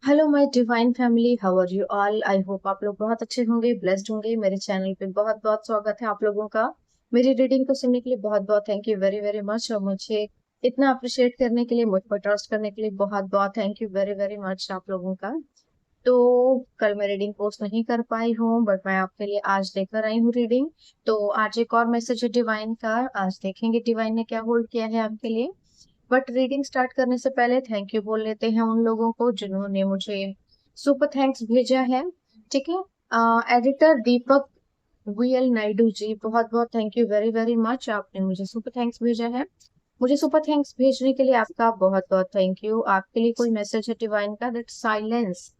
Hello my divine family, how are you all. I hope आप लोग बहुत अच्छे होंगे, ब्लेस्ड होंगे। मेरे चैनल पे बहुत बहुत स्वागत है आप लोगों का। मेरी रीडिंग को सुनने के लिए बहुत बहुत thank you very very much. और मुझे इतना अप्रिशिएट करने के लिए, मुझ पर ट्रस्ट करने के लिए बहुत बहुत thank you very very much आप लोगों का। तो कल मैं रीडिंग पोस्ट नहीं कर पाई हूँ, बट मैं आपके लिए आज लेकर आई हूँ रीडिंग। तो आज एक और मैसेज है डिवाइन का, आज देखेंगे डिवाइन ने क्या होल्ड किया है आपके लिए। बट रीडिंग स्टार्ट करने से पहले थैंक यू बोल लेते हैं उन लोगों को जिन्होंने मुझे सुपर थैंक्स भेजा है। ठीक है। एडिटर दीपक वीएल नायडू जी, बहुत बहुत thank you very very much, आपने मुझे सुपर थैंक्स भेजा है। मुझे सुपर थैंक्स भेजने के लिए आपका बहुत बहुत थैंक यू। आपके लिए कोई मैसेज है डिवाइन का, that silence,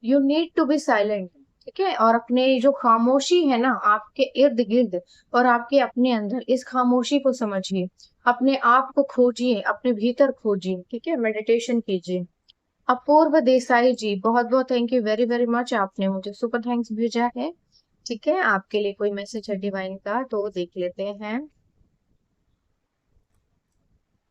you need to be silent. ठीक है। और अपने जो खामोशी है ना आपके इर्द गिर्द और आपके अपने अंदर, इस खामोशी को समझिए, अपने आप को खोजिए, अपने भीतर खोजिए। ठीक है, मेडिटेशन कीजिए। अपूर्व देसाई जी, बहुत बहुत thank you very very much, आपने मुझे सुपर थैंक्स भेजा है। ठीक है, आपके लिए कोई मैसेज है डिवाइन का, तो देख लेते हैं।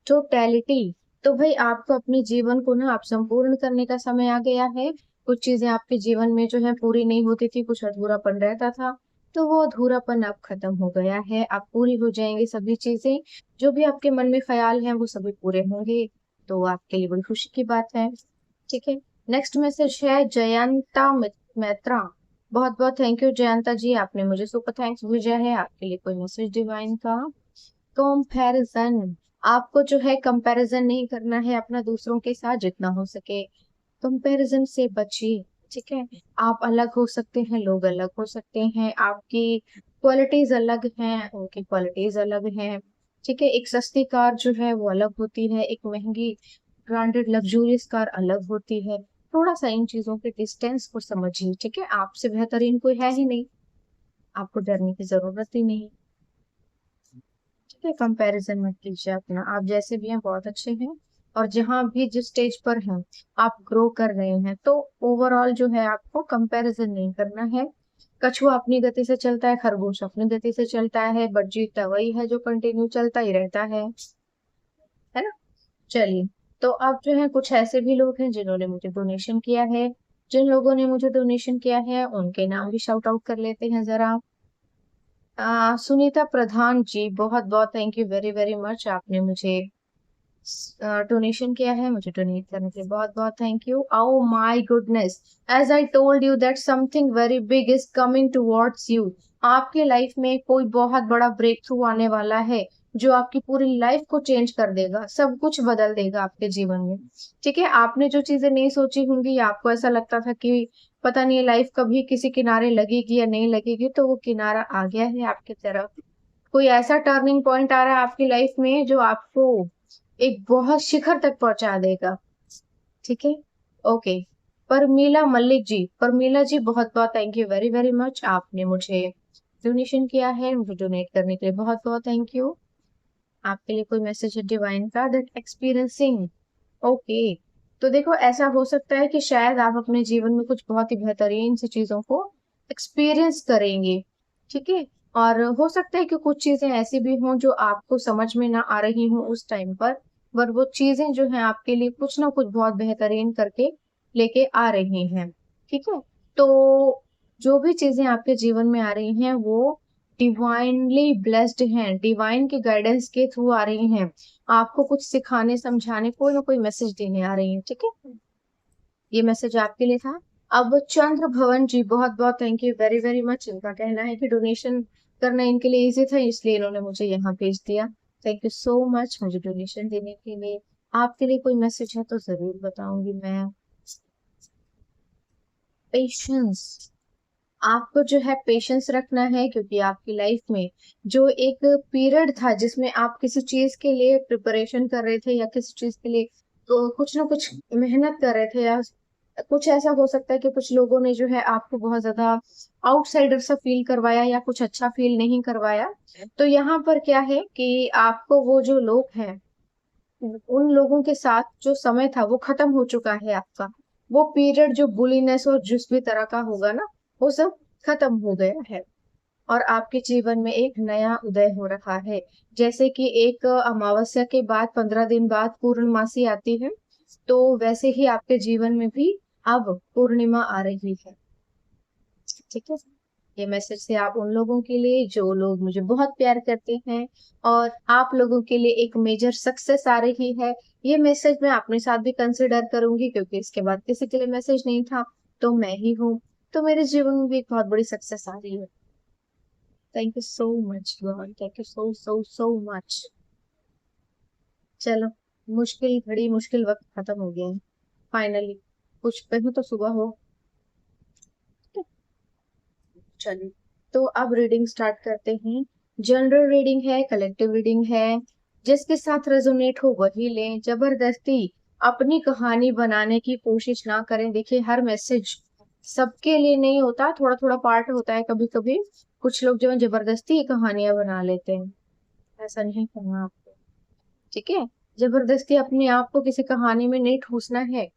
टोटैलिटी। तो भाई आपको अपने जीवन को ना आप संपूर्ण करने का समय आ गया है। कुछ चीजें आपके जीवन में जो है पूरी नहीं होती थी, कुछ अधूरापन रहता था, तो वो अधूरापन अब खत्म हो गया है। अब पूरी हो जाएंगी सभी चीजें, जो भी आपके मन में ख्याल हैं वो सभी पूरे होंगे। तो आपके लिए बड़ी खुशी की बात है। ठीक है। नेक्स्ट मैसेज है जयंता मैत्रा। बहुत बहुत थैंक यू जयंता जी, आपने मुझे सुपर थैंक्स भेजा है। आपके लिए कोई मैसेज डिवाइन का। कंपैरिजन। आपको जो है कंपैरिजन नहीं करना है अपना दूसरों के साथ, जितना हो सके कंपैरिजन से बचिए। ठीक है। आप अलग हो सकते हैं, लोग अलग हो सकते हैं, आपकी क्वालिटीज अलग हैं, उनकी क्वालिटीज अलग हैं। ठीक है। एक सस्ती कार जो है वो अलग होती है, एक महंगी ब्रांडेड लग्जूरियस कार अलग होती है। थोड़ा सा इन चीजों के डिस्टेंस को समझिए। ठीक है। आपसे बेहतरीन कोई है ही नहीं, आपको डरने की जरूरत ही नहीं। ठीक है। कंपैरिजन मत कीजिए अपना, आप जैसे भी हैं बहुत अच्छे हैं। और जहां भी जिस स्टेज पर हैं आप ग्रो कर रहे हैं, तो ओवरऑल जो है आपको कंपैरिजन नहीं करना है। कछुआ अपनी गति से चलता है, खरगोश अपनी गति से चलता है, बट जीतता वही है जो कंटिन्यू चलता ही रहता है ना। चलिए। तो अब जो है कुछ ऐसे भी लोग हैं जिन्होंने मुझे डोनेशन किया है। जिन लोगों ने मुझे डोनेशन किया है उनके नाम भी शाउट आउट कर लेते हैं जरा। सुनीता प्रधान जी, बहुत बहुत thank you very very much, आपने मुझे डोनेशन किया है। मुझे डोनेट करने के लिए बहुत बहुत thank you. Oh my goodness, as I told you that something very big is coming towards you. आपके लाइफ में कोई बहुत बड़ा ब्रेक थ्रू आने वाला है, जो आपकी पूरी लाइफ को चेंज कर देगा, सब कुछ बदल देगा आपके जीवन में। ठीक है। आपने जो चीजें नहीं सोची होंगी, आपको ऐसा लगता था कि पता नहीं लाइफ कभी किसी किनारे लगेगी या नहीं लगेगी, तो वो किनारा आ गया है आपकी तरफ। कोई ऐसा टर्निंग पॉइंट आ रहा है आपकी लाइफ में जो आपको एक बहुत शिखर तक पहुंचा देगा। ठीक है। ओके। परमीला मल्लिक जी, परमीला जी, बहुत बहुत thank you very very much, आपने मुझे डोनेशन किया है। मुझे डोनेट करने के लिए बहुत बहुत थैंक यू। आपके लिए कोई मैसेज है डिवाइन का, दैट एक्सपीरियंसिंग। ओके। तो देखो, ऐसा हो सकता है कि शायद आप अपने जीवन में कुछ बहुत ही बेहतरीन सी चीजों को एक्सपीरियंस करेंगे। ठीक है। और हो सकता है कि कुछ चीजें ऐसी भी हों जो आपको समझ में ना आ रही हों उस टाइम पर वो चीजें जो हैं आपके लिए कुछ ना कुछ बहुत बेहतरीन करके लेके आ रही हैं। ठीक है। तो जो भी चीजें आपके जीवन में आ रही हैं वो डिवाइनली ब्लेस्ड हैं, डिवाइन के गाइडेंस के थ्रू आ रही हैं। आपको कुछ सिखाने समझाने, कोई ना कोई मैसेज देने आ रही है। ठीक है। ये मैसेज आपके लिए था। अब चंद्र भवन जी, बहुत बहुत thank you very very much, इनका कहना है कि डोनेशन करना इनके लिए इजी था, इसलिए इन्होंने मुझे यहाँ भेज दिया। थैंक यू सो मच मुझे डोनेशन देने के लिए। आपके लिए कोई मैसेज है तो जरूर बताऊंगी मैं। पेशेंस। आपको जो है पेशेंस रखना है, क्योंकि आपकी लाइफ में जो एक पीरियड था जिसमें आप किसी चीज के लिए प्रिपरेशन कर रहे थे या किसी चीज के लिए तो कुछ ना कुछ मेहनत कर रहे थे, या कुछ ऐसा हो सकता है कि कुछ लोगों ने जो है आपको बहुत ज्यादा आउटसाइडर सा फील करवाया या कुछ अच्छा फील नहीं करवाया। तो यहाँ पर क्या है कि आपको वो जो लोग हैं, उन लोगों के साथ जो समय था वो खत्म हो चुका है आपका। वो पीरियड जो बुलीनेस और जिस भी तरह का होगा ना, वो सब खत्म हो गया है। और आपके जीवन में एक नया उदय हो रहा है। जैसे कि एक अमावस्या के बाद 15 दिन बाद पूर्णमासी आती है, तो वैसे ही आपके जीवन में भी अब पूर्णिमा आ रही है, ठीक है। ये मैसेज से आप उन लोगों के लिए जो लोग मुझे बहुत प्यार करते हैं, और आप लोगों के लिए एक मेजर सक्सेस आ रही है। ये मैसेज मैं अपने साथ भी कंसिडर करूंगी, क्योंकि इसके बाद किसी के लिए मैसेज नहीं था, तो मैं ही हूँ। तो मेरे जीवन में भी एक बहुत बड़ी सक्सेस आ रही है। Thank you so much God, thank you so so so much. चलो, मुश्किल घड़ी मुश्किल वक्त खत्म हो गया है फाइनली। कुछ कहीं तो सुबह हो। चलिए, तो अब रीडिंग स्टार्ट करते हैं। जनरल रीडिंग है, कलेक्टिव रीडिंग है। जिसके साथ रेजोनेट हो वही लें, जबरदस्ती अपनी कहानी बनाने की कोशिश ना करें। देखिए, हर मैसेज सबके लिए नहीं होता, थोड़ा थोड़ा पार्ट होता है कभी कभी। कुछ लोग जो है जबरदस्ती कहानियां बना लेते हैं, ऐसा नहीं करना आपको, ठीक है। जबरदस्ती अपने आप को किसी कहानी में नहीं ठूसना है।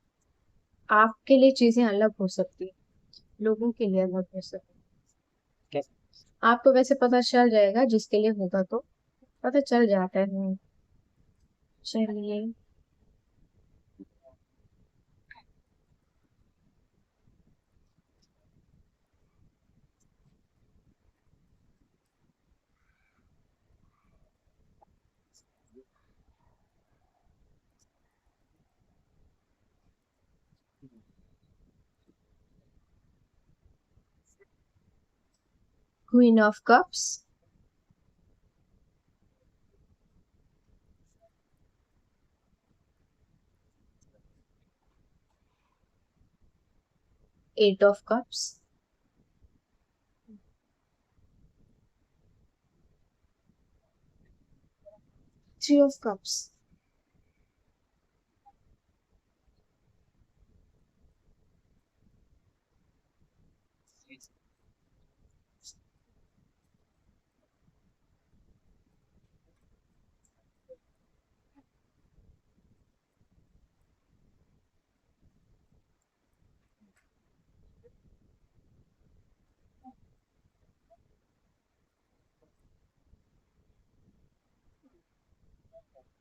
आपके लिए चीजें अलग हो सकती है, लोगों के लिए अलग हो सकती है। आपको वैसे पता चल जाएगा, जिसके लिए होगा तो पता चल जाता है। चलिए। Queen of cups, eight of cups, three of cups,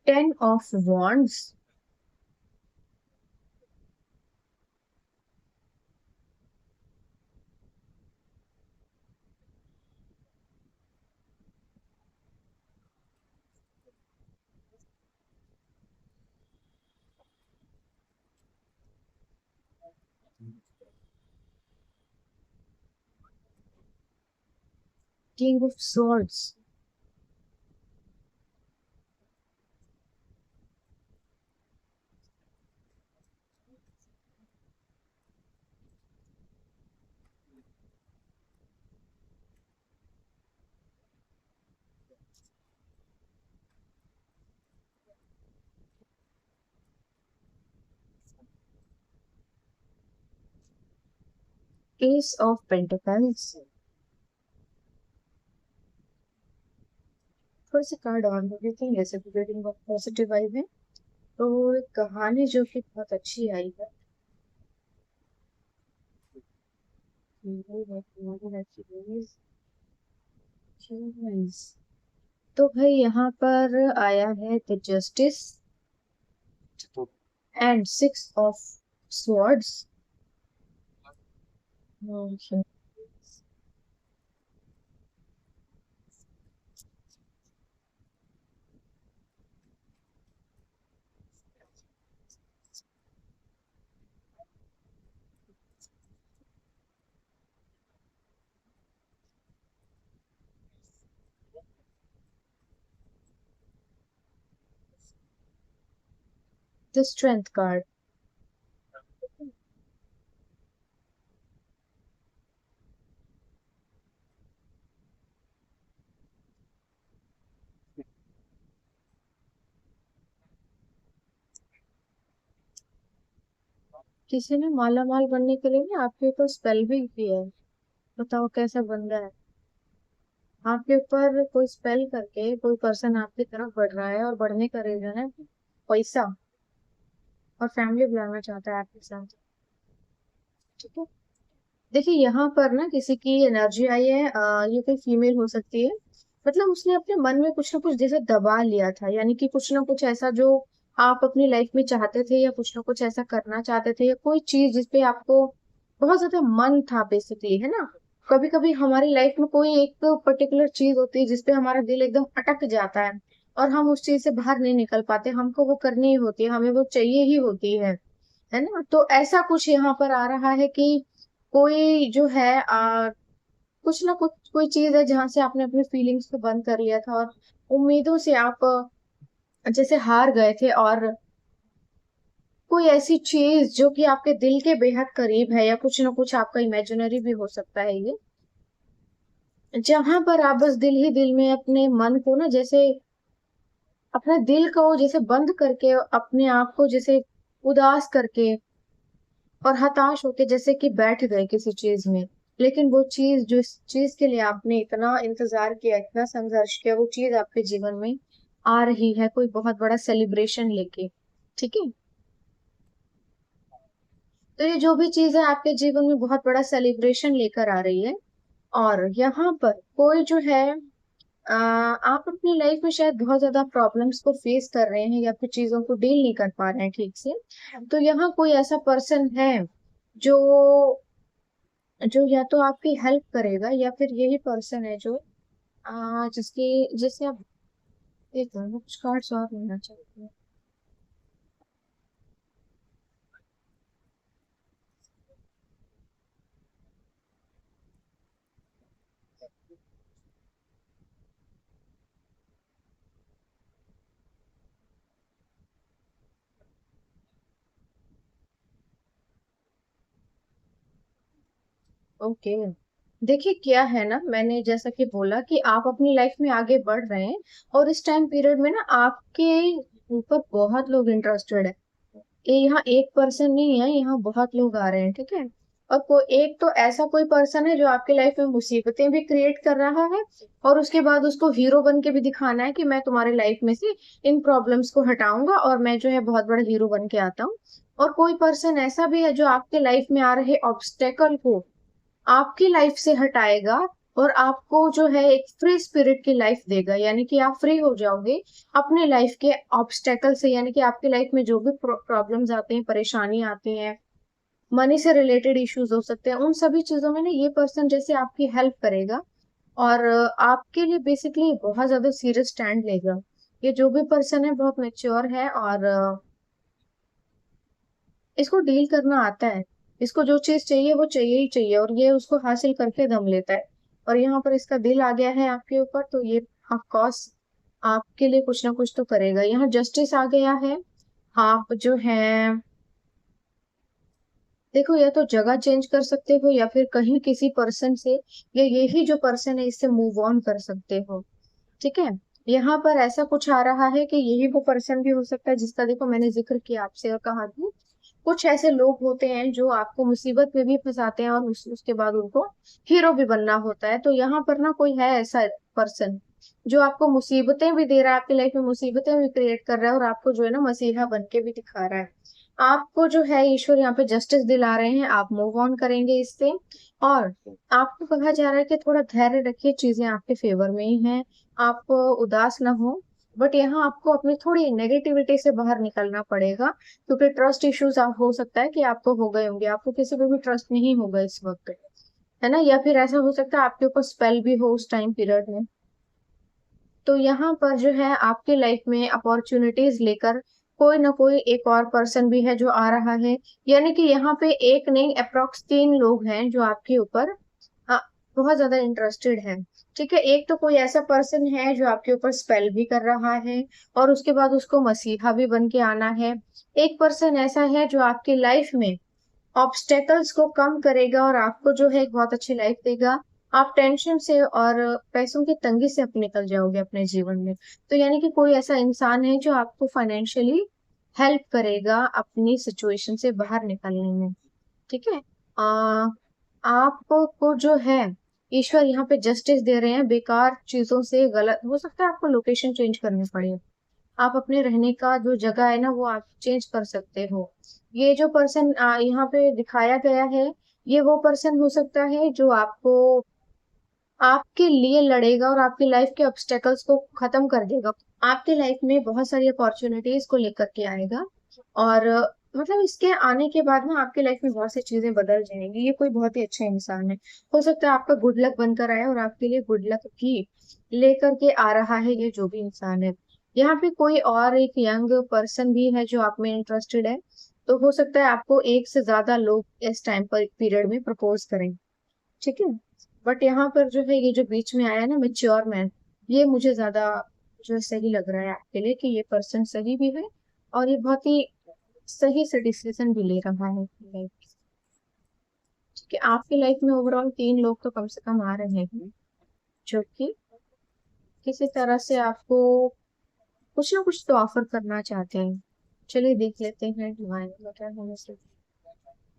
ten of wands, king of swords, ace of pentacles. थोड़े से कार्ड ऑन हो गए थे, जैसे कि रीडिंग बहुत पॉजिटिव वाइब है। तो एक कहानी जो कि बहुत अच्छी आई है, तो भाई यहाँ पर आया है the justice and six of swords. Okay. The strength card. किसी ने माला माल बनने के लिए ना आपके ऊपर स्पेल भी किया है। बताओ कैसा बन रहा है। आपके ऊपर कोई स्पेल करके कोई पर्सन आपकी तरफ बढ़ रहा है, और बढ़ने का रीजन है पैसा, और फैमिली बुलाना चाहता है आपके साथ, ठीक है। देखिए, यहाँ पर ना किसी की एनर्जी आई है, ये कोई फीमेल हो सकती है। मतलब उसने अपने मन में कुछ ना कुछ जैसे दबा लिया था, यानी कि कुछ ना कुछ ऐसा जो आप अपनी लाइफ में चाहते थे या कुछ ना कुछ ऐसा करना चाहते थे, या कोई चीज जिसपे आपको बहुत ज्यादा मन था बेसिकली, है ना। कभी कभी हमारी लाइफ में कोई एक पर्टिकुलर चीज होती है जिसपे हमारा दिल एकदम अटक जाता है और हम उस चीज से बाहर नहीं निकल पाते, हमको वो करनी ही होती है, हमें वो चाहिए ही होती है ना। तो ऐसा कुछ यहाँ पर आ रहा है कि कोई जो है कुछ ना कुछ कोई चीज है जहां से आपने अपने फीलिंग्स को बंद कर लिया था, और उम्मीदों से आप जैसे हार गए थे, और कोई ऐसी चीज जो कि आपके दिल के बेहद करीब है, या कुछ ना कुछ आपका इमेजिनरी भी हो सकता है ये, जहां पर आप बस दिल ही दिल में अपने मन को ना, जैसे अपने दिल को जैसे बंद करके, अपने आप को जैसे उदास करके और हताश होके जैसे कि बैठ गए किसी चीज में। लेकिन वो चीज, जो इस चीज के लिए आपने इतना इंतजार किया, इतना संघर्ष किया, वो चीज आपके जीवन में आ रही है कोई बहुत बड़ा सेलिब्रेशन लेके। ठीक है। तो ये जो भी चीज है आपके जीवन में बहुत बड़ा सेलिब्रेशन लेकर आ रही है। और यहाँ पर कोई जो है आप अपनी लाइफ में शायद बहुत ज्यादा प्रॉब्लम्स को फेस कर रहे हैं, या फिर चीजों को डील नहीं कर पा रहे हैं ठीक से। तो यहाँ कोई ऐसा पर्सन है जो जो या तो आपकी हेल्प करेगा, या फिर यही पर्सन है जो जिससे आप एक कुछ कार्ड्स और लेना चाहते हैं। ओके। देखिए क्या है ना, मैंने जैसा कि बोला कि आप अपनी लाइफ में आगे बढ़ रहे हैं, और इस टाइम पीरियड में ना आपके ऊपर बहुत लोग इंटरेस्टेड है। ये यहाँ एक पर्सन नहीं है, यहाँ बहुत लोग आ रहे हैं, ठीक है। और कोई एक तो ऐसा कोई पर्सन है जो आपकी लाइफ में मुसीबतें भी क्रिएट कर रहा है, और उसके बाद उसको हीरो बन के भी दिखाना है कि मैं तुम्हारी लाइफ में से इन प्रॉब्लम्स को हटाऊंगा, और मैं जो है बहुत बड़ा हीरो बन के आता हूँ। और कोई पर्सन ऐसा भी है जो आपके लाइफ में आ रहे ऑब्स्टेकल को आपकी लाइफ से हटाएगा, और आपको जो है एक फ्री स्पिरिट की लाइफ देगा, यानी कि आप फ्री हो जाओगे अपने लाइफ के ऑब्स्टेकल से। यानी कि आपकी लाइफ में जो भी प्रॉब्लम्स आते हैं, परेशानी आती हैं, मनी से रिलेटेड इश्यूज हो सकते हैं, उन सभी चीजों में ना ये पर्सन जैसे आपकी हेल्प करेगा, और आपके लिए बेसिकली बहुत ज्यादा सीरियस स्टैंड लेगा। ये जो भी पर्सन है बहुत मेच्योर है, और इसको डील करना आता है। इसको जो चीज चाहिए वो चाहिए ही चाहिए, और ये उसको हासिल करके दम लेता है। और यहाँ पर इसका दिल आ गया है आपके ऊपर, तो ये ऑफ कोर्स आपके लिए कुछ ना कुछ तो करेगा। यहाँ जस्टिस आ गया है। आप जो है देखो, या तो जगह चेंज कर सकते हो, या फिर कहीं किसी पर्सन से, या यही जो पर्सन है इससे मूव ऑन कर सकते हो। ठीक है। यहाँ पर ऐसा कुछ आ रहा है कि यही वो पर्सन भी हो सकता है जिसका देखो मैंने जिक्र किया आपसे, और कहा कि कुछ ऐसे लोग होते हैं जो आपको मुसीबत में भी फंसाते हैं, और उसके बाद उनको हीरो भी बनना होता है। तो यहाँ पर ना कोई है ऐसा पर्सन जो आपको मुसीबतें भी दे रहा है, आपकी लाइफ में मुसीबतें भी क्रिएट कर रहा है, और आपको जो है ना मसीहा बन के भी दिखा रहा है। आपको जो है ईश्वर यहाँ पे जस्टिस दिला रहे हैं, आप मूव ऑन करेंगे इससे। और आपको कहा जा रहा है कि थोड़ा धैर्य रखिए, चीजें आपके फेवर में ही हैं, आप उदास ना हो। बट यहाँ आपको अपनी थोड़ी नेगेटिविटी से बाहर निकलना पड़ेगा, क्योंकि ट्रस्ट इश्यूज आप हो सकता है कि आपको हो गए होंगे, आपको किसी पे भी ट्रस्ट नहीं होगा इस वक्त, है ना। या फिर ऐसा हो सकता है आपके ऊपर स्पेल भी हो उस टाइम पीरियड में। तो यहाँ पर जो है आपके लाइफ में अपॉर्चुनिटीज लेकर कोई ना कोई एक और पर्सन भी है जो आ रहा है। यानी कि यहाँ पे एक नहीं, अप्रोक्स 3 लोग हैं जो आपके ऊपर आ, बहुत ज्यादा इंटरेस्टेड है। ठीक है। एक तो कोई ऐसा पर्सन है जो आपके ऊपर स्पेल भी कर रहा है, और उसके बाद उसको मसीहा भी बन के आना है। एक पर्सन ऐसा है जो आपकी लाइफ में ऑब्स्टेकल्स को कम करेगा, और आपको जो है एक बहुत अच्छी लाइफ देगा। आप टेंशन से और पैसों की तंगी से आप निकल जाओगे अपने जीवन में। तो यानी कि कोई ऐसा इंसान है जो आपको फाइनेंशियली हेल्प करेगा अपनी सिचुएशन से बाहर निकलने में। ठीक है। आ, आपको जो है ईश्वर यहाँ पे जस्टिस दे रहे हैं, बेकार चीजों से, गलत हो सकता है आपको लोकेशन चेंज करनी पड़े, आप अपने रहने का जो जगह है ना वो आप चेंज कर सकते हो। ये जो पर्सन यहाँ पे दिखाया गया है, ये वो पर्सन हो सकता है जो आपको आपके लिए लड़ेगा और आपकी लाइफ के ऑब्स्टेकल्स को खत्म कर देगा। आपके लाइफ में बहुत सारी अपॉर्चुनिटीज को लेकर के आएगा। और मतलब इसके आने के बाद ना आपकी लाइफ में बहुत सी चीजें बदल जाएंगी। ये कोई बहुत ही अच्छा इंसान है। हो सकता है आपका गुड लक बनकर आए और आपके लिए गुड लक ही लेकर के आ रहा है ये जो भी इंसान है। यहाँ पे कोई और एक यंग पर्सन भी है जो आप में इंटरेस्टेड है। तो हो सकता है आपको एक से ज्यादा लोग इस टाइम पर पीरियड में प्रपोज करें। ठीक है। बट यहाँ पर जो है ये जो बीच में आया ना मेच्योर मैन, ये मुझे ज्यादा जो है सही लग रहा है आपके लिए कि ये पर्सन सही भी है और ये बहुत ही सही से डिसीजन भी ले रहा है अपनी लाइफ। ठीक है। आपकी लाइफ में ओवरऑल 3 लोग तो कम से कम आ रहे हैं जो कि किसी तरह से आपको कुछ ना कुछ तो ऑफर करना चाहते हैं। चलिए देख लेते हैं डिवाइन का क्या होने से।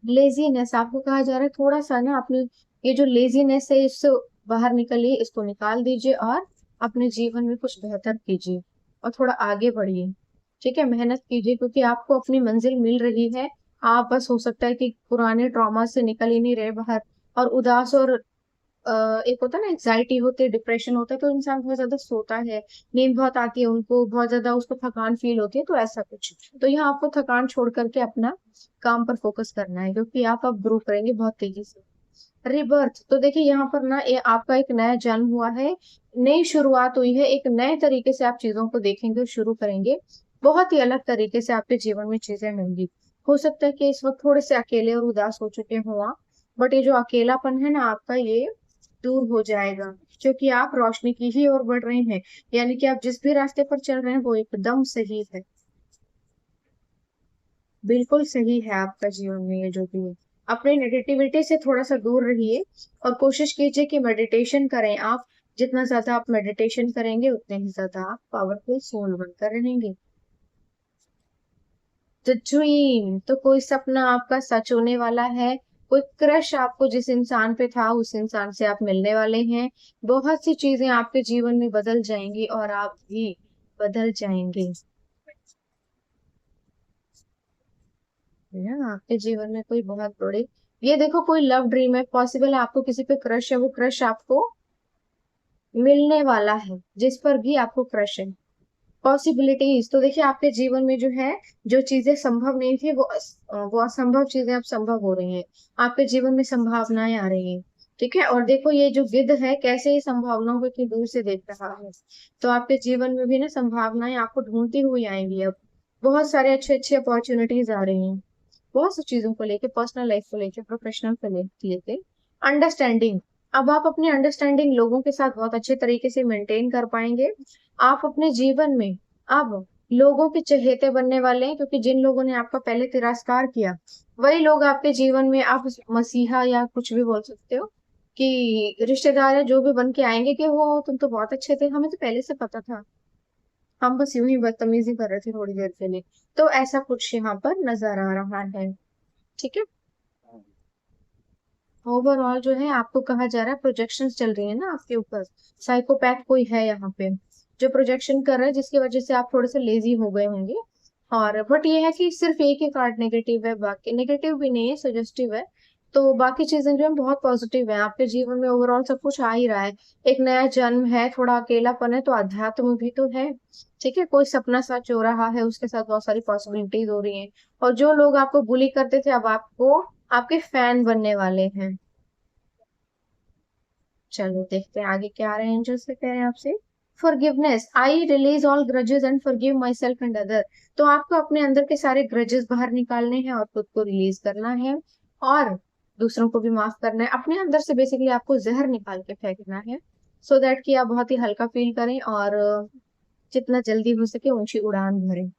लेजीनेस आपको कहा जा रहा है थोड़ा सा ना अपनी ये जो लेजीनेस है इससे बाहर निकलिए, इसको निकाल दीजिए और अपने जीवन में कुछ बेहतर कीजिए और थोड़ा आगे बढ़िए। ठीक है। मेहनत कीजिए क्योंकि आपको अपनी मंजिल मिल रही है। आप बस हो सकता है कि पुराने ट्रॉमा से निकल ही नहीं रहे बाहर, और उदास और एक होता है ना एग्जाइटी होती है, डिप्रेशन होता है, तो इंसान बहुत ज्यादा सोता है, नींद बहुत आती है, उनको बहुत ज्यादा उसको थकान फील होती है, तो ऐसा कुछ। तो यहाँ आपको थकान छोड़ करके अपना काम पर फोकस करना है क्योंकि आप अब ग्रो करेंगे बहुत तेजी से। रिबर्थ तो देखिए यहाँ पर ना ये आपका एक नया जन्म हुआ है, नई शुरुआत हुई है, एक नए तरीके से आप चीजों को देखेंगे और शुरू करेंगे। बहुत ही अलग तरीके से आपके जीवन में चीजें होंगी। हो सकता है कि इस वक्त थोड़े से अकेले और उदास हो चुके हो आप, बट ये जो अकेलापन है ना आपका ये दूर हो जाएगा क्योंकि आप रोशनी की ही ओर बढ़ रहे हैं। यानी कि आप जिस भी रास्ते पर चल रहे हैं वो एकदम सही है। बिल्कुल सही है आपका जीवन में ये जो भी है। अपने नेगेटिविटी से थोड़ा सा दूर रहिए और कोशिश कीजिए कि मेडिटेशन करें आप। जितना ज्यादा आप मेडिटेशन करेंगे उतने ही ज्यादा आप पावरफुल सोल बनकर रहेंगे। तो ड्रीम तो कोई सपना आपका सच होने वाला है। कोई क्रश आपको जिस इंसान पे था उस इंसान से आप मिलने वाले हैं। बहुत सी चीजें आपके जीवन में बदल जाएंगी और आप भी बदल जाएंगे। है ना आपके जीवन में कोई बहुत बड़ी, ये देखो कोई लव ड्रीम है, पॉसिबल है आपको किसी पे क्रश है, वो क्रश आपको मिलने वाला है जिस पर भी आपको क्रश है। पॉसिबिलिटीज तो देखिए आपके जीवन में जो है जो चीजें संभव नहीं थी वो असंभव चीजें अब संभव हो रही हैं। आपके जीवन में संभावनाएं आ रही हैं। ठीक है। और देखो ये जो गिद्ध है कैसे ये संभावनाओं को इतनी दूर से देख रहा है। तो आपके जीवन में भी ना संभावनाएं आपको ढूंढती हुई आएंगी अब। बहुत सारे अच्छे अच्छे अपॉर्चुनिटीज आ रही हैं। बहुत सी चीजों को लेके, पर्सनल लाइफ को लेके, प्रोफेशनल को लेके। अंडरस्टैंडिंग, अब आप अपनी अंडरस्टैंडिंग लोगों के साथ बहुत अच्छे तरीके से मेंटेन कर पाएंगे। आप अपने जीवन में अब लोगों के चहेते बनने वाले हैं क्योंकि जिन लोगों ने आपका पहले तिरस्कार किया वही लोग आपके जीवन में आप मसीहा या कुछ भी बोल सकते हो कि रिश्तेदार है जो भी बन के आएंगे कि वो तुम तो बहुत अच्छे थे, हमें तो पहले से पता था, हम बस यूं ही बदतमीजी कर रहे थे थोड़ी देर के लिए। तो ऐसा कुछ यहाँ पर नजर आ रहा है। ठीक है। ओवरऑल जो है आपको कहा जा रहा है प्रोजेक्शंस चल रही है ना आपके ऊपर। साइकोपैथ कोई है यहाँ पे जो प्रोजेक्शन कर रहा है जिसकी वजह से आप थोड़े से लेजी हो गए होंगे। और बट ये है कि सिर्फ एक ही कार्ड नेगेटिव है, बाकी नेगेटिव भी नहीं है, सजेस्टिव है। तो बाकी चीजें जो है बहुत पॉजिटिव है आपके जीवन में। ओवरऑल सब कुछ आ ही रहा है। एक नया जन्म है, थोड़ा अकेलापन है तो अध्यात्म भी तो है। ठीक है। कोई सपना सच हो रहा है, उसके साथ बहुत सारी पॉसिबिलिटीज हो रही हैं। और जो लोग आपको बुली करते थे अब आपको आपके फैन बनने वाले हैं। चलो देखते हैं आगे क्या आ रहे हैं, एंजल्स से कह रहे हैं आपसे। Forgiveness, I release all grudges and forgive my self and other. तो आपको अपने अंदर के सारे ग्रजेस बाहर निकालने हैं और खुद को रिलीज करना है और दूसरों को भी माफ करना है। अपने अंदर से बेसिकली आपको जहर निकाल के फेंकना है सो दैट कि आप बहुत ही हल्का फील करें और जितना जल्दी हो सके ऊंची उड़ान भरें।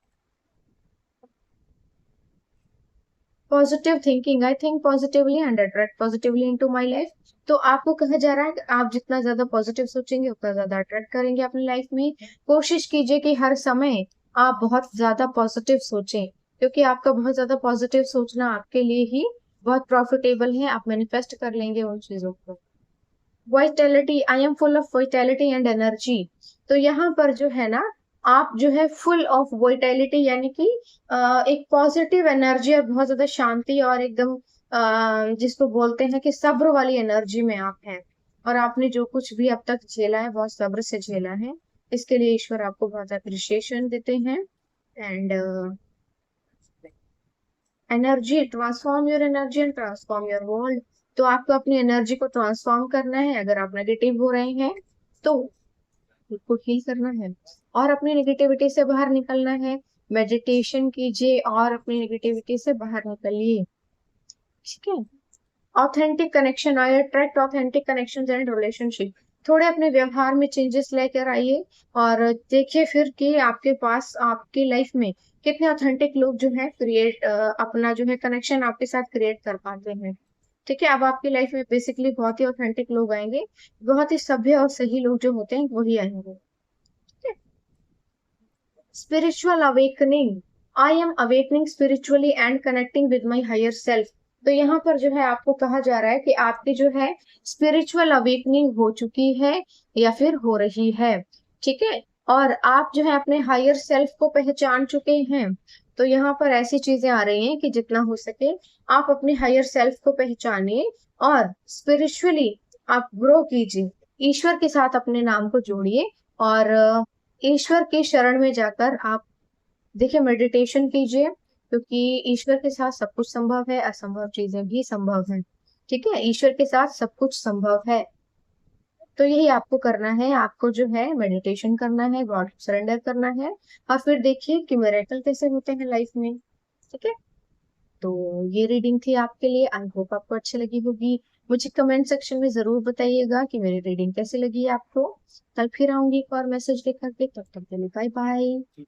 Positive thinking, I think positively and attract positively into my life. तो आपको कहा जा रहा है कि आप जितना ज्यादा पॉजिटिव सोचेंगे उतना ज्यादा अट्रैक्ट करेंगे अपनी लाइफ में। कोशिश कीजिए कि हर समय आप बहुत ज्यादा पॉजिटिव सोचें क्योंकि आपका बहुत ज्यादा पॉजिटिव सोचना आपके लिए ही बहुत प्रॉफिटेबल है। आप मैनिफेस्ट कर लेंगे उन चीजों को। Vitality, I am full of vitality and energy. तो यहाँ पर जो है ना आप जो है फुल ऑफ वाइटैलिटी यानी कि एक पॉजिटिव एनर्जी और बहुत ज्यादा शांति और एकदम जिसको बोलते हैं कि सब्र वाली एनर्जी में आप हैं। और आपने जो कुछ भी अब तक झेला है बहुत सब्र से झेला है, इसके लिए ईश्वर आपको बहुत अप्रिशिएशन देते हैं। And energy, transform your energy and transform your world. तो आपको अपनी एनर्जी को ट्रांसफॉर्म करना है, अगर आप नेगेटिव हो रहे हैं तो खुद को हील करना है और अपनी नेगेटिविटी से बाहर निकलना है। मेडिटेशन कीजिए और अपनी नेगेटिविटी से बाहर निकलिए, ठीक है। Authentic connection, I attract authentic connections and relationship. थोड़े अपने व्यवहार में चेंजेस लेकर आइए और देखिए फिर कि आपके पास आपकी लाइफ में कितने ऑथेंटिक लोग जो है क्रिएट अपना जो है कनेक्शन आपके साथ क्रिएट कर पाते हैं, ठीक है। अब आपकी लाइफ में बेसिकली बहुत ही ऑथेंटिक लोग आएंगे, बहुत ही सभ्य और सही लोग जो होते हैं वही आएंगे। Spiritual awakening, I am awakening spiritually and connecting with my higher self. तो यहाँ पर जो है आपको कहा जा रहा है कि आपकी जो है स्पिरिचुअल अवेकनिंग हो चुकी है या फिर हो रही है, ठीक है। और आप जो है अपने हायर सेल्फ को पहचान चुके हैं। तो यहाँ पर ऐसी चीजें आ रही हैं कि जितना हो सके आप अपने हायर सेल्फ को पहचानिए और स्पिरिचुअली आप ग्रो कीजिए, ईश्वर के साथ अपने नाम को जोड़िए और ईश्वर की शरण में जाकर आप देखिए मेडिटेशन कीजिए, क्योंकि ईश्वर के साथ सब कुछ संभव है, असंभव चीजें भी संभव है, ठीक है। ईश्वर के साथ सब कुछ संभव है। तो यही आपको करना है, आपको जो है मेडिटेशन करना है, गॉड को सरेंडर करना है और फिर देखिए कि मिरेकल कैसे होते हैं लाइफ में, ठीक है। तो ये रीडिंग थी आपके लिए, आई होप आपको अच्छी लगी होगी। मुझे कमेंट सेक्शन में जरूर बताइएगा कि मेरी रीडिंग कैसी लगी आपको। कल फिर आऊंगी एक और मैसेज लेकर के, तब तक के लिए बाय बाय।